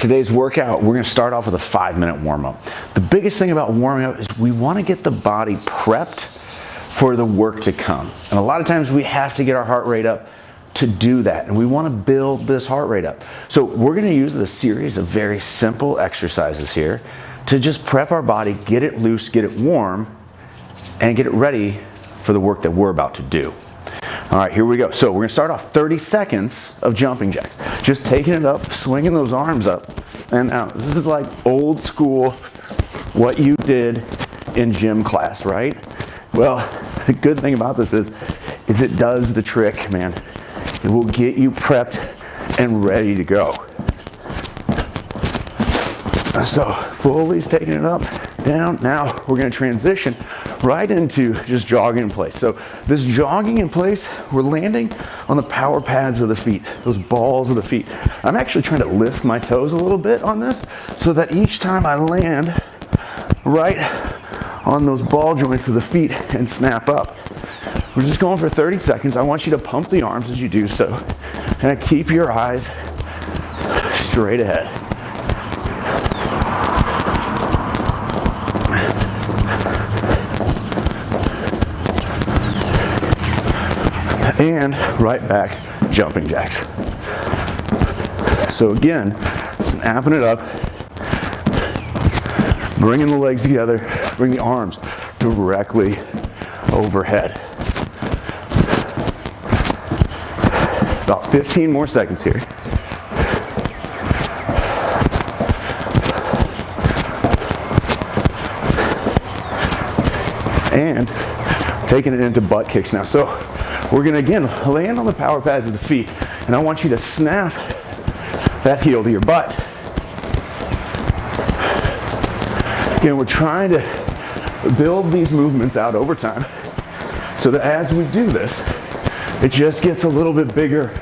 today's workout, we're gonna start off with a 5-minute warm-up. The biggest thing about warming up is we wanna get the body prepped for the work to come. And a lot of times we have to get our heart rate up to do that, and we wanna build this heart rate up. So we're gonna use a series of very simple exercises here to just prep our body, get it loose, get it warm, and get it ready for the work that we're about to do. All right, here we go. So we're gonna start off 30 seconds of jumping jacks. Just taking it up, swinging those arms up and out. This is like old school, what you did in gym class, right? Well, the good thing about this is it does the trick, man. It will get you prepped and ready to go. So fully taking it up, down. Now we're gonna transition right into just jogging in place. So this jogging in place, we're landing on the power pads of the feet, those balls of the feet. I'm actually trying to lift my toes a little bit on this so that each time I land right on those ball joints of the feet and snap up. We're just going for 30 seconds. I want you to pump the arms as you do so. And keep your eyes straight ahead. And right back, jumping jacks. So again, snapping it up, bringing the legs together, bring the arms directly overhead. About 15 more seconds here. And taking it into butt kicks now. So we're gonna again land on the power pads of the feet, and I want you to snap that heel to your butt. Again, we're trying to build these movements out over time so that as we do this, it just gets a little bit bigger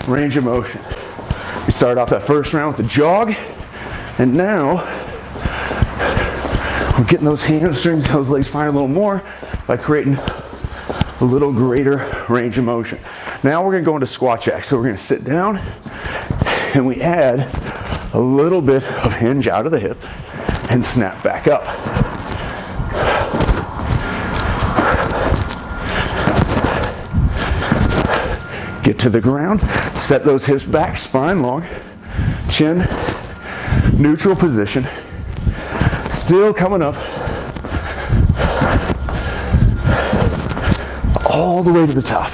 range of motion. We start off that first round with the jog, and now we're getting those hamstrings, those legs firing a little more by creating a little greater range of motion. Now we're gonna go into squat jacks. So we're gonna sit down and we add a little bit of hinge out of the hip and snap back up. Get to the ground, set those hips back, spine long, chin, neutral position, still coming up all the way to the top.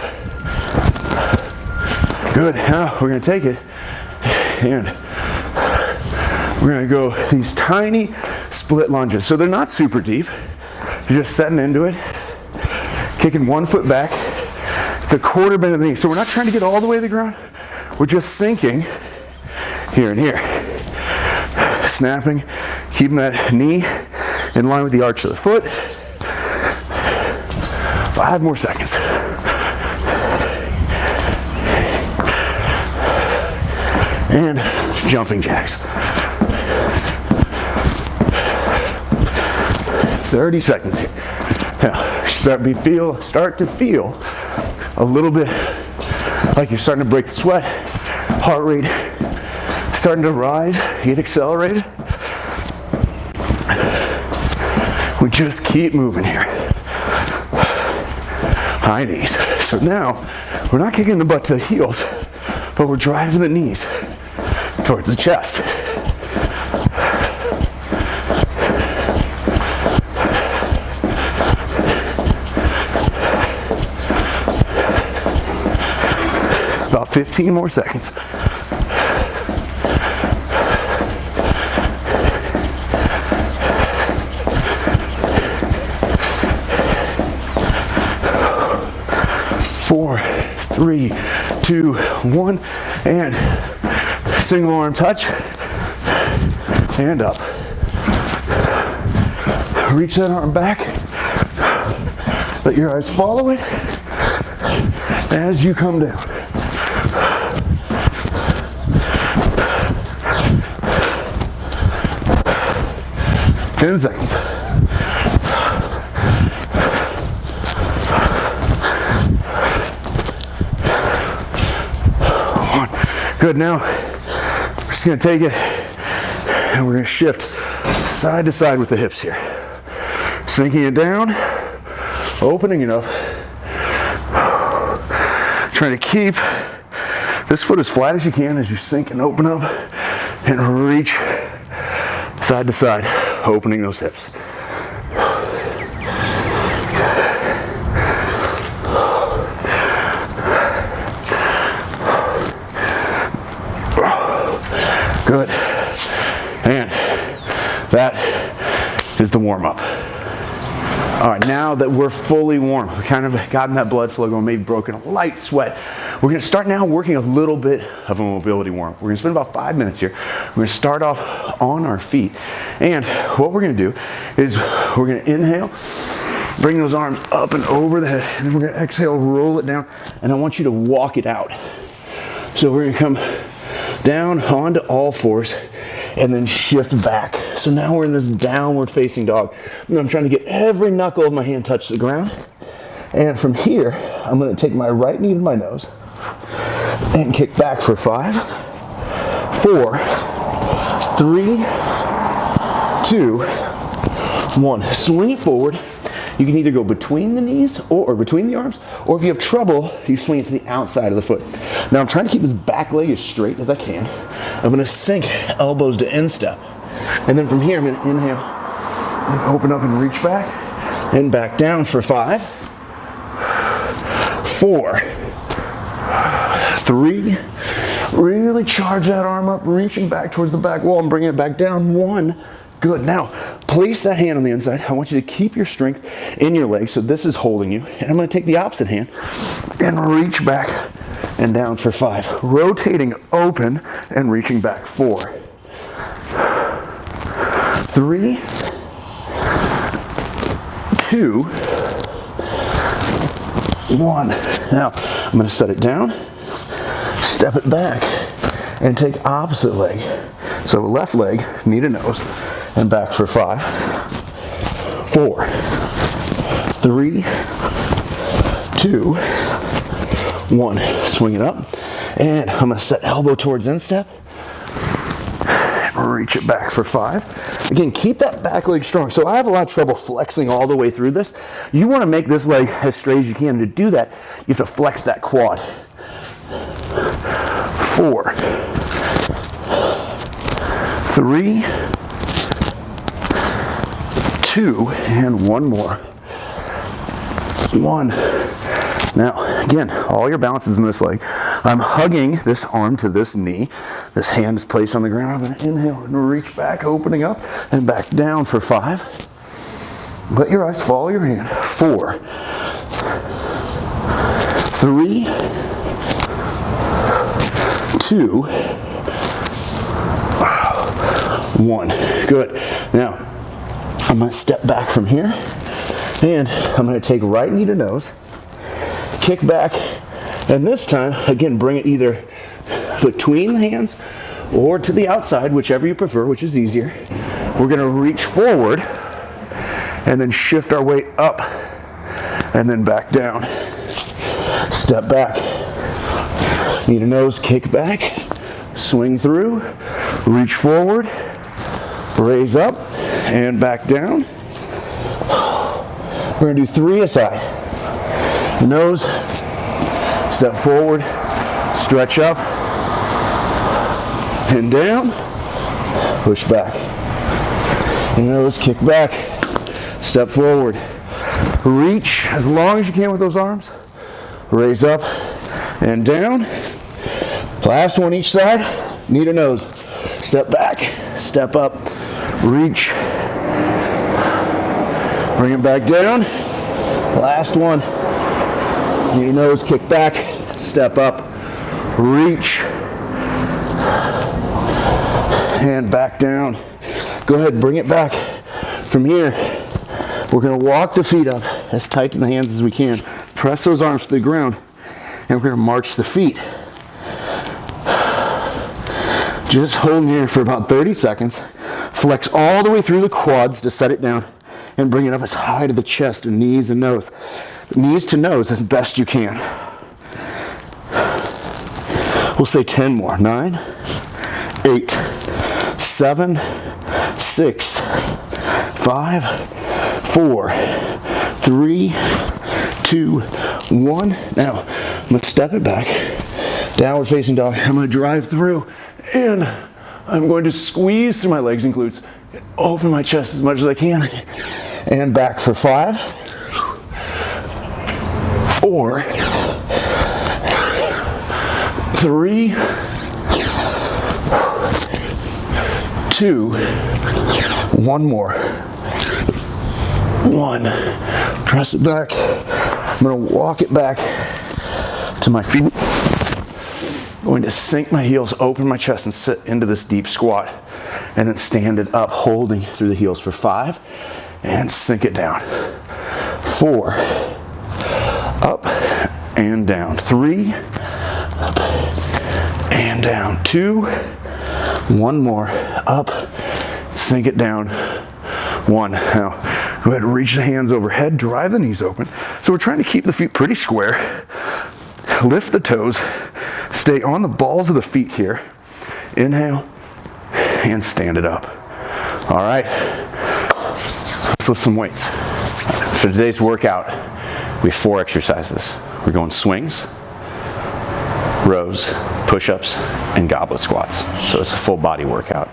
Good, now we're gonna take it and we're gonna go these tiny split lunges. So they're not super deep, you're just setting into it, kicking one foot back. It's a quarter bend of the knee. So we're not trying to get all the way to the ground, we're just sinking here and here. Snapping, keeping that knee in line with the arch of the foot. 5 more seconds. And jumping jacks. 30 seconds here. Now, start to feel a little bit like you're starting to break the sweat. Heart rate starting to rise, get accelerated. We just keep moving here. High knees. So now, we're not kicking the butt to the heels, but we're driving the knees towards the chest. About 15 more seconds. Four, three, two, one, and single arm touch, and up. Reach that arm back. Let your eyes follow it as you come down. Ten seconds. Good, now we're just gonna take it And we're gonna shift side to side with the hips here. Sinking it down, opening it up. Trying to keep this foot as flat as you can as you sink and open up and reach side to side, opening those hips. Good. And that is the warm up. All right, now that we're fully warm, we kind of gotten that blood flow going, maybe broken a light sweat, we're gonna start now working a little bit of a mobility warm up. We're gonna spend about 5 minutes here. We're gonna start off on our feet. And what we're gonna do is we're gonna inhale, bring those arms up and over the head, and then we're gonna exhale, roll it down, and I want you to walk it out. So we're gonna come down onto all fours and then shift back. So now we're in this downward facing dog. And I'm trying to get every knuckle of my hand touch the ground. And from here, I'm gonna take my right knee to my nose and kick back for 5, 4, 3, 2, 1. Swing it forward. You can either go between the knees or between the arms, or if you have trouble, you swing it to the outside of the foot. Now I'm trying to keep this back leg as straight as I can. I'm gonna sink elbows to instep. And then from here, I'm gonna inhale, and open up and reach back, and back down for 5, 4, 3, really charge that arm up, reaching back towards the back wall and bringing it back down, 1, good. Now, place that hand on the inside. I want you to keep your strength in your legs, so this is holding you. And I'm gonna take the opposite hand and reach back and down for 5. Rotating open and reaching back, 4, 3, 2, 1. Now, I'm gonna set it down, step it back, and take opposite leg. So left leg, knee to nose, and back for 5, 4, 3, 2, 1. Swing it up, and I'm gonna set elbow towards instep, and reach it back for 5. Again, keep that back leg strong. So I have a lot of trouble flexing all the way through this. You wanna make this leg as straight as you can. To do that, you have to flex that quad. 4, 3, 2, and 1 more. 1. Now, again, all your balance is in this leg. I'm hugging this arm to this knee. This hand is placed on the ground. I'm going to inhale and reach back, opening up, and back down for 5. Let your eyes follow your hand. 4, 3, 2, 1. Good. Now, I'm going to step back from here, and I'm going to take right knee to nose, kick back, and this time, again, bring it either between the hands or to the outside, whichever you prefer, which is easier. We're going to reach forward and then shift our weight up and then back down. Step back, knee to nose, kick back, swing through, reach forward, raise up, and back down. We're going to do 3 aside. Nose, step forward, stretch up, and down, push back. Nose, kick back, step forward, reach as long as you can with those arms, raise up and down. Last one each side, knee to nose, step back, step up, reach, bring it back down. Last one, knee to nose, kick back, step up, reach, and back down. Go ahead, bring it back. From here, we're gonna walk the feet up as tight in the hands as we can. Press those arms to the ground, and we're gonna march the feet. Just holding here for about 30 seconds. Flex all the way through the quads to set it down, and bring it up as high to the chest and knees and nose. Knees to nose as best you can. We'll say 10 more. 9, 8, 7, 6, 5, 4, 3, 2, 1. Now, I'm gonna step it back. Downward facing dog. I'm gonna drive through and I'm going to squeeze through my legs and glutes. Open my chest as much as I can. And back for 5, 4, 3, 2, 1 more. 1. Press it back. I'm gonna walk it back to my feet. Going to sink my heels, open my chest, and sit into this deep squat. And then stand it up, holding through the heels for 5. And sink it down. 4. Up and down. 3. Up and down. 2. 1 more. Up. Sink it down. 1. Now, go ahead and reach the hands overhead. Drive the knees open. So we're trying to keep the feet pretty square. Lift the toes. Stay on the balls of the feet here. Inhale and stand it up. All right, let's lift some weights. For today's workout, we have 4 exercises. We're going swings, rows, push-ups, and goblet squats. So it's a full body workout.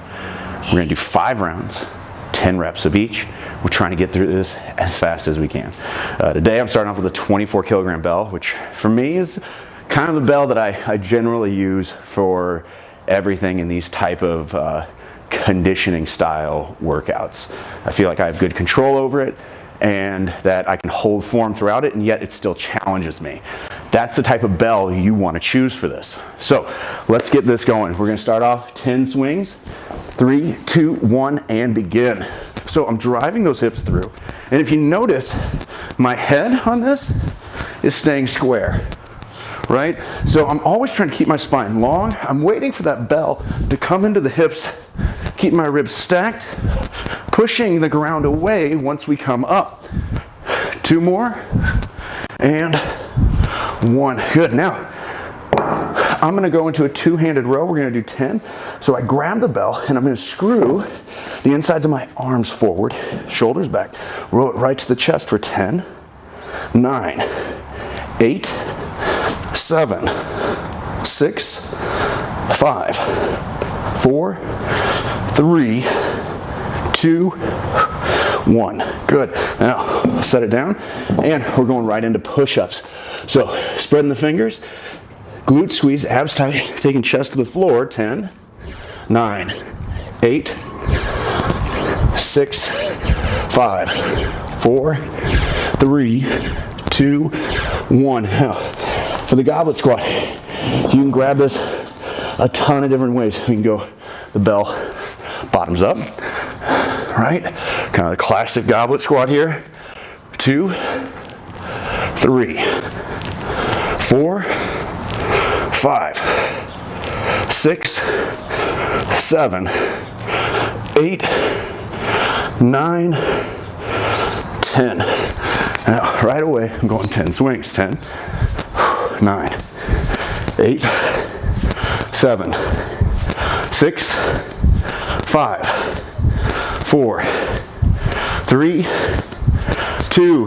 We're gonna do 5 rounds, 10 reps of each. We're trying to get through this as fast as we can. Today I'm starting off with a 24 kilogram bell, which for me is kind of the bell that I generally use for everything in these type of conditioning style workouts. I feel like I have good control over it and that I can hold form throughout it, and yet it still challenges me. That's the type of bell you want to choose for this. So let's get this going. We're going to start off 10 swings. 3, 2, 1, and begin. So I'm driving those hips through, and if you notice, my head on this is staying square. Right? So I'm always trying to keep my spine long. I'm waiting for that bell to come into the hips, keep my ribs stacked, pushing the ground away once we come up. 2 more, and 1. Good. Now, I'm going to go into a 2-handed row. We're going to do 10. So I grab the bell, and I'm going to screw the insides of my arms forward, shoulders back, roll it right to the chest for 10, 9, 8, 7, 6, 5, 4, 3, 2, 1. Good. Now, set it down, and we're going right into push-ups. So, spreading the fingers, glute squeeze, abs tight, taking chest to the floor. 10, 9, 8, 6, 5, 4, 3, 2, 1. Now, for the goblet squat, you can grab this a ton of different ways. You can go the bell bottoms up, right? Kind of the classic goblet squat here. 2, 3, 4, 5, 6, 7, 8, 9, 10. Now, right away, I'm going 10 swings. 10, 9, 8, 7, 6, 5, 4, 3, 2,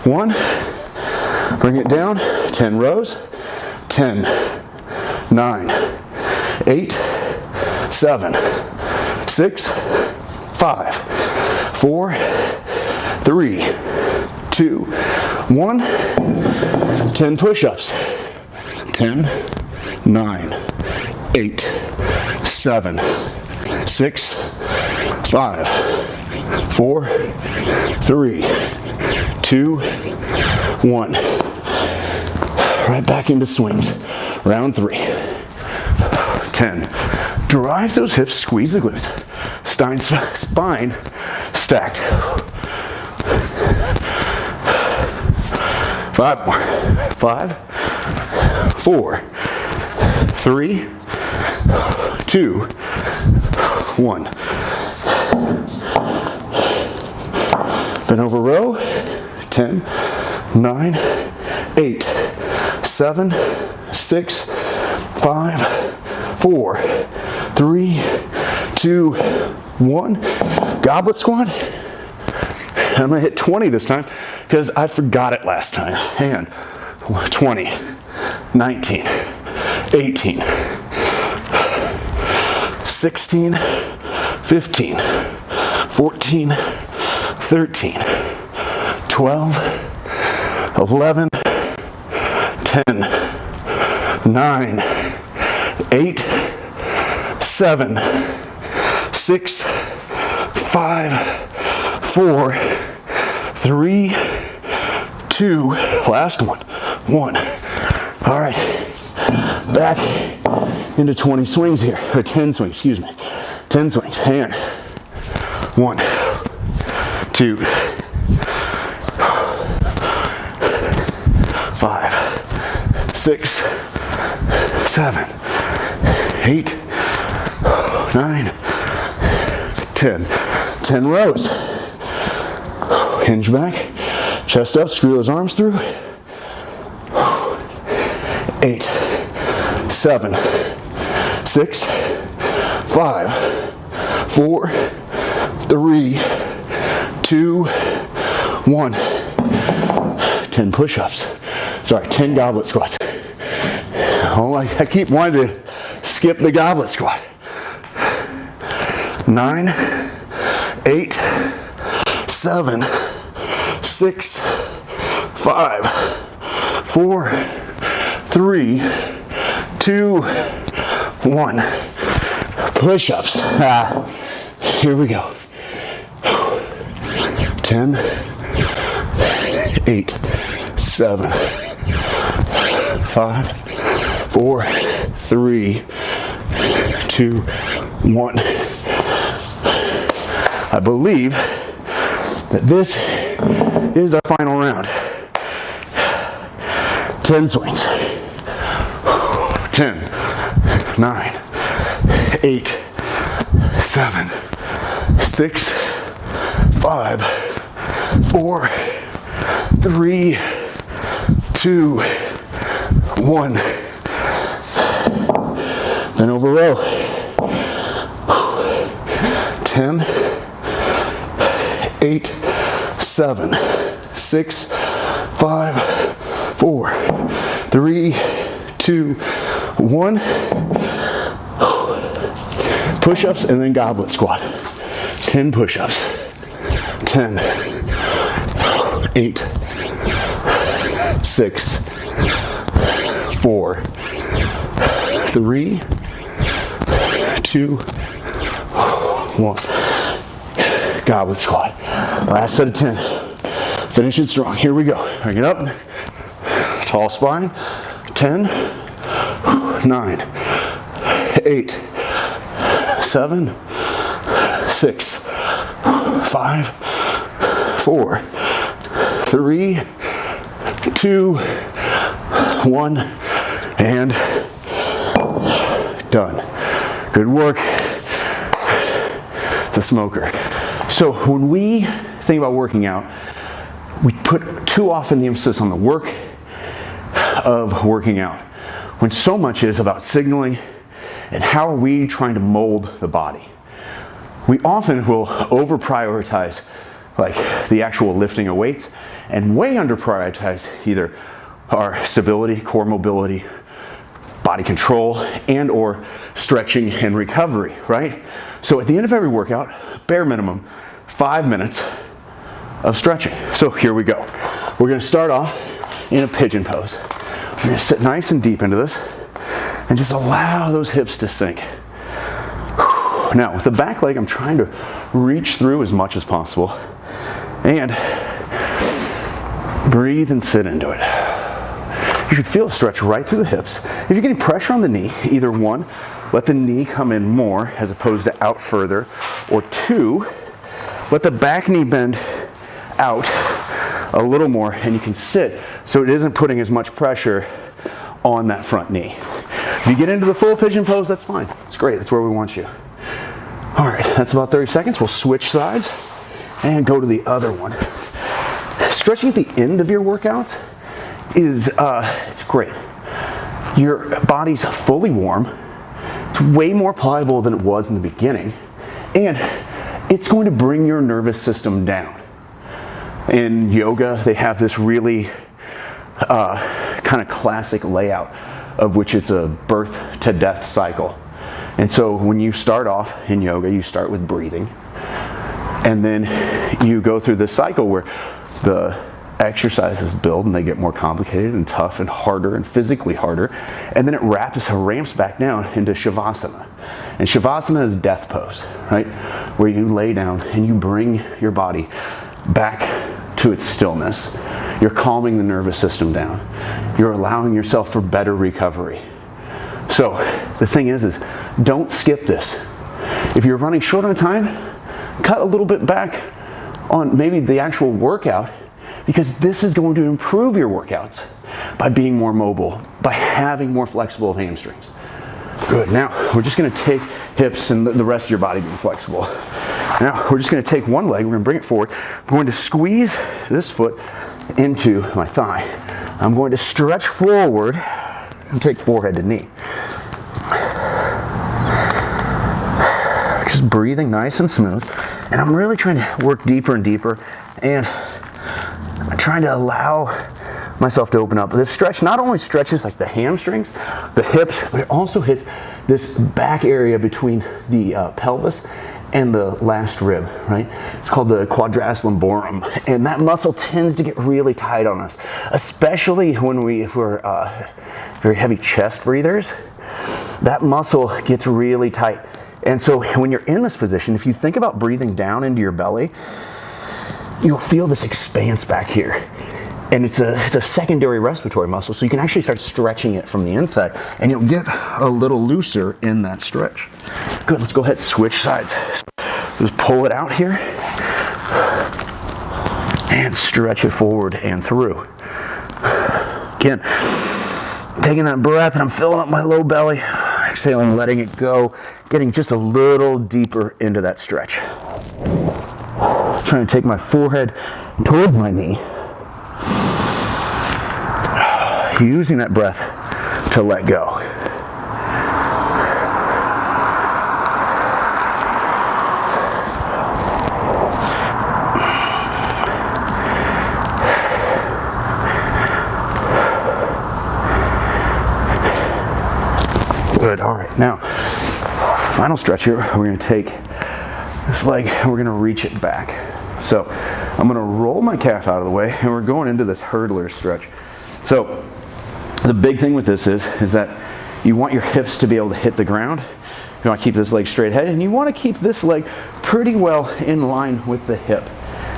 1. Bring it down. 10 rows. 10, 9, 8, 7, 6, 5, 4, 3, 2, 1. 10 push-ups. 10, 9, 8, 7, 6, 5, 4, 3, 2, 1. Right back into swings. Round 3. 10. Drive those hips, squeeze the glutes. Spine stacked. 5 more. 5, 4, 3, 2, 1. Bend over row. 10, 9, 8, 7, 6, 5, 4, 3, 2, 1. Goblet squat. I'm gonna hit 20 this time because I forgot it last time. And 20, 19, 18, 16, 15, 14, 13, 12, 11, 10, 9, 8, 7, 6, 5, 4, 3, 2, last one, 1. All right, back into 20 swings here, or 10 swings, excuse me. 10 swings, and 1, 2, 5, 6, 7, 8, 9, 10. 10 rows. Hinge back, chest up, screw those arms through. 8, 7, 6, 5, 4, 3, 2, 1. 10 push-ups. Sorry, 10 goblet squats. Oh, I keep wanting to skip the goblet squat. 9, 8, 7, 6, 5, 4, 3, 2, 1. Push-ups. Here we go. 10, 8, 7, 5, 4, 3, 2, 1. I believe that this is our final round. 10 swings. 10, 9, 8, 7, 6, 5, 4, 3, 2, 1. Then over row. 10, 8, 7, 6, 5, 4, 3, 2, 1. Push-ups and then goblet squat. 10 push-ups. 10, 8, 6, 4, 3, 2, 1. Goblet squat. Last set of 10. Finish it strong. Here we go. Bring it up. Tall spine. 10, 9, 8, 7, 6, 5, 4, 3, 2, 1, and done. Good work. It's a smoker. So when we think about working out, we put too often the emphasis on the work of working out, when so much is about signaling and how are we trying to mold the body. We often will over prioritize like the actual lifting of weights and way under prioritize either our stability, core mobility, body control, and or stretching and recovery, right? So at the end of every workout, bare minimum, 5 minutes of stretching. So here we go. We're gonna start off in a pigeon pose. We're gonna sit nice and deep into this and just allow those hips to sink. Now with the back leg, I'm trying to reach through as much as possible and breathe and sit into it. You should feel a stretch right through the hips. If you're getting pressure on the knee, either one, let the knee come in more as opposed to out further, or two, let the back knee bend out a little more and you can sit so it isn't putting as much pressure on that front knee. If you get into the full pigeon pose, that's fine. It's great, that's where we want you. All right, that's about 30 seconds. We'll switch sides and go to the other one. Stretching at the end of your workouts is it's great. Your body's fully warm. It's way more pliable than it was in the beginning. And it's going to bring your nervous system down. In yoga, they have this really kind of classic layout of which it's a birth to death cycle. And so when you start off in yoga, you start with breathing. And then you go through this cycle where the exercises build and they get more complicated and tough and harder and physically harder. And then it ramps back down into Shavasana. And Shavasana is death pose, right? Where you lay down and you bring your body back to its stillness. You're calming the nervous system down. You're allowing yourself for better recovery. So the thing is don't skip this. If you're running short on time, cut a little bit back on maybe the actual workout, because this is going to improve your workouts by being more mobile, by having more flexible hamstrings. Good. Now we're just going to take hips and the rest of your body being flexible. Now we're just going to take one leg, we're going to bring it forward. I'm going to squeeze this foot into my thigh. I'm going to stretch forward and take forehead to knee. Just breathing nice and smooth. And I'm really trying to work deeper and deeper, and I'm trying to allow myself to open up. This stretch not only stretches like the hamstrings, the hips, but it also hits this back area between the pelvis and the last rib, right? It's called the quadratus lumborum, and that muscle tends to get really tight on us, especially if we're very heavy chest breathers. That muscle gets really tight. And so when you're in this position, if you think about breathing down into your belly, you'll feel this expanse back here. And it's a secondary respiratory muscle, so you can actually start stretching it from the inside, and you'll get a little looser in that stretch. Good, let's go ahead and switch sides. Just pull it out here, and stretch it forward and through. Again, taking that breath, and I'm filling up my low belly, exhaling, letting it go, getting just a little deeper into that stretch. Trying to take my forehead towards my knee. Using that breath to let go. Good, all right, now, final stretch here, we're gonna take this leg and we're gonna reach it back. So, I'm gonna roll my calf out of the way and we're going into this hurdler stretch. So, the big thing with this is that you want your hips to be able to hit the ground. You want to keep this leg straight ahead, and you want to keep this leg pretty well in line with the hip.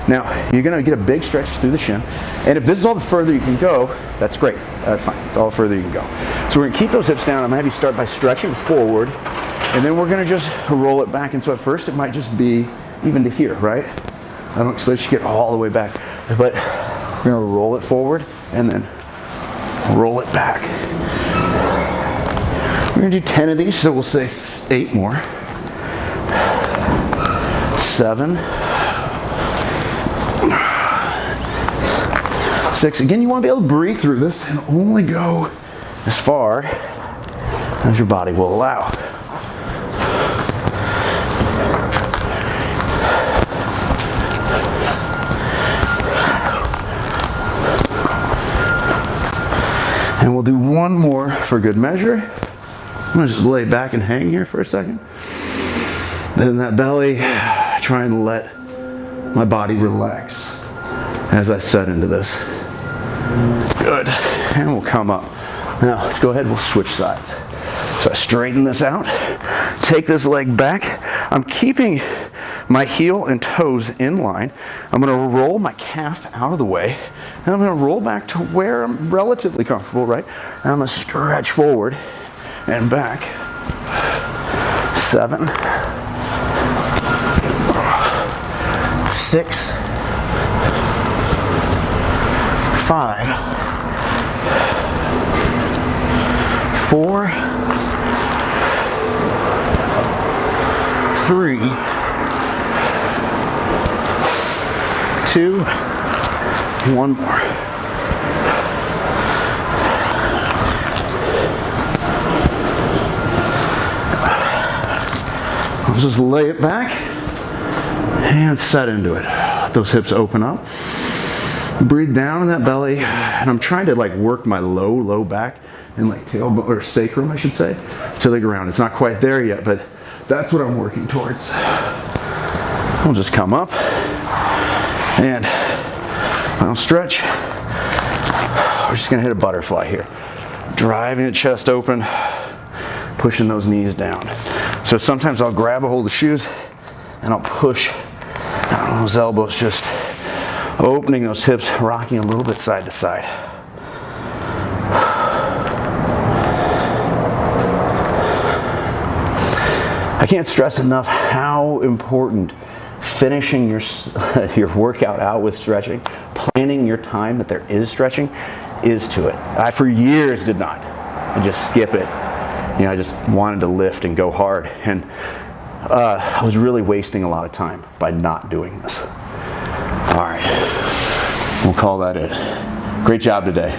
Now, you're going to get a big stretch through the shin, and if this is all the further you can go, that's great. That's fine. It's all the further you can go. So we're going to keep those hips down. I'm going to have you start by stretching forward, and then we're going to just roll it back. And so at first, it might just be even to here, right? I don't expect you to get all the way back, but we're going to roll it forward, and then roll it back. We're going to do 10 of these, so we'll say 8 more. 7. 6. Again, you want to be able to breathe through this and only go as far as your body will allow. And we'll do one more for good measure. I'm gonna just lay back and hang here for a second. Then that belly, try and let my body relax as I set into this. Good, and we'll come up. Now let's go ahead, we'll switch sides. So I straighten this out, take this leg back. I'm keeping my heel and toes in line. I'm gonna roll my calf out of the way, and I'm gonna roll back to where I'm relatively comfortable, right? And I'm gonna stretch forward and back. 7, 6, 5, 4, 3, 2, 1 more. I'll just lay it back And set into it. Let those hips open up. Breathe down in that belly, and I'm trying to like work my low back and like tailbone, or sacrum I should say, to the ground. It's not quite there yet, but that's what I'm working towards. We'll just come up and I'll stretch. We're just gonna hit a butterfly here. Driving the chest open, pushing those knees down. So sometimes I'll grab a hold of the shoes and I'll push down on those elbows, just opening those hips, rocking a little bit side to side. I can't stress enough how important finishing your workout out with stretching, planning your time that there is stretching, is to it. I for years did not. I just skip it. You know, I just wanted to lift and go hard, and I was really wasting a lot of time by not doing this. All right, we'll call that it. Great job today.